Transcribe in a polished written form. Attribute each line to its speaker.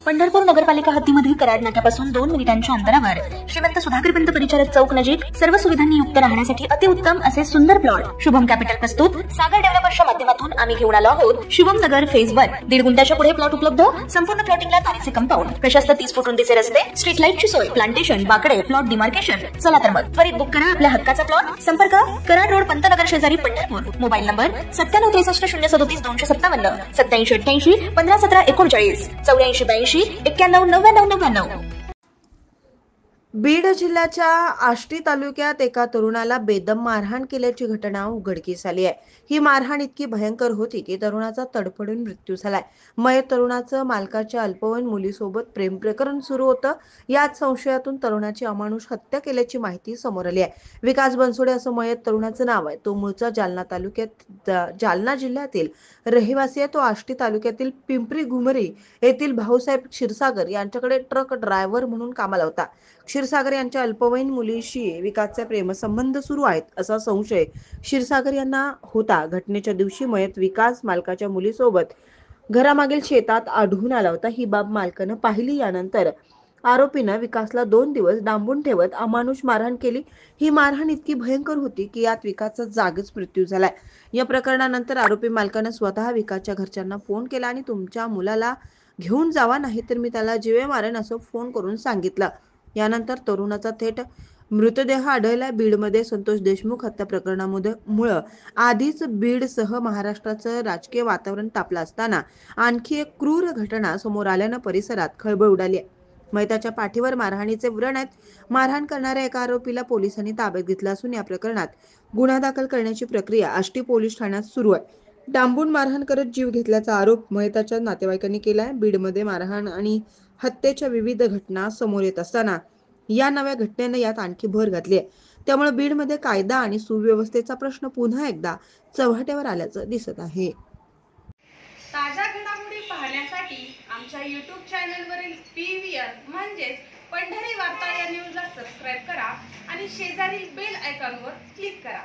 Speaker 1: पंढरपूर नगरपालिका हद्दीमधील कराड नाक्यापासून 2 मिनिटांच्या अंतरावर श्रीमंत सुधाकरपंत परिचारक चौक नजीक सर्व सुविधांनी युक्त राहण्यासाठी अतिउत्तम असे सुंदर प्लॉट शुभम कॅपिटल प्रस्तुत सागर डेव्हलपर्सच्या माध्यमातून आम्ही घेऊन आलो आहोत शिवम नगर फेज 1 1.5 गुंठ्याच्या पुढे प्लॉट उपलब्ध संपूर्ण प्लॉटिंगला तारीचे कंपाऊंड प्रशस्त 30 फूट रुंदीचे रस्ते स्ट्रीट लाईटची सोय प्लांटेशन बाकडे प्लॉट डिमार्केशन चला तर मग त्वरित बुक करा आपल्या हक्काचा प्लॉट संपर्क कराड रोड पंतनगर शेजारी पंढरपूर मोबाईल नंबर 9763 037 057 87 88 15 17 39 84 82 91 99
Speaker 2: बीड जिल्ह्याच्या आष्टी तालुक्यात एका तरुणाला बेदम मारहाण केल्याची घटना उघडकीस आली आहे। ही मारहाण इतकी भयंकर होती की तरुणाचा तडफडून मृत्यू झालाय। मयत तरुणाचं मालकाच्या अल्पवयीन मुलीसोबत प्रेम प्रकरण सुरू होतं। याच संशयातून तरुणाची अमानुष हत्या केल्याची माहिती समोर आली आहे। विकास बनसोडे असं मयत तरुणाचं नाव आहे। तो मूळचा जालना जिल्ह्यातील रहिवासी आहे। तो आष्टी तालुक्यातील पिंपरी घुमरी येथील भाऊसाहेब क्षीरसागर यांच्याकडे ट्रक ड्रायव्हर म्हणून कामाला होता। क्षीरसागर यांच्या अल्पवयीन मुलीशी विकासचे प्रेमसंबंध सुरू आहेत असा संशय क्षीरसागर यांना होता। घटनेच्या दिवशी मयत विकास मालकाच्या मुलीसोबत घरामागील शेतात आढळून आला होता। ही बाब मालकानं पाहिली। यानंतर आरोपीनं विकासला 2 दिवस डांबून ठेवत अमानुष मारहाण केली। ही मारहाण इतकी भयंकर होती की यात विकासचा जागीच मृत्यू झालाय। या प्रकरणानंतर आरोपी मालकानं स्वतः विकासच्या घरच्यांना फोन केला आणि तुमच्या मुलाला घेऊन जावा नाहीतर मी त्याला जीवे मारेन असं फोन करून सांगितलं। यानंतर तरुणाचा थेट मृतदेह आढळला। बीडमध्ये संतोष देशमुख हत्या प्रकरणामुळे आधीच बीडसह महाराष्ट्राचं राजकीय वातावरण तापलं असताना आणखी एक क्रूर घटना समोर आल्यानं परिसरात खळबळ उडाली आहे। मयताच्या पाठीवर मारहाणीचे व्रण आहेत। मारहाण करणाऱ्या एका आरोपीला पोलिसांनी ताब्यात घेतलं असून या प्रकरणात गुन्हा दाखल करण्याची प्रक्रिया आष्टी पोलीस ठाण्यात सुरू आहे। डांबून मारहाण करत जीव घेतल्याचा आरोप मयताच्या नातेवाईकांनी केलाय। बीडमध्ये मारहाण आणि हत्येच्या विविध घटना समोर येत असताना या नव्या घटनेने यात आणखी भर घातली आहे। त्यामुळे बीडमध्ये कायदा आणि सुव्यवस्थेचा प्रश्न पुन्हा एकदा चव्हाट्यावर आल्याचं दिसत आहे।
Speaker 3: ताज्या घडामोडी पाहण्यासाठी आमच्या YouTube चॅनलवरील PVR म्हणजेच पंढरी वार्ता या न्यूजला सबस्क्राइब करा आणि शेजारील बेल आयकॉनवर क्लिक करा।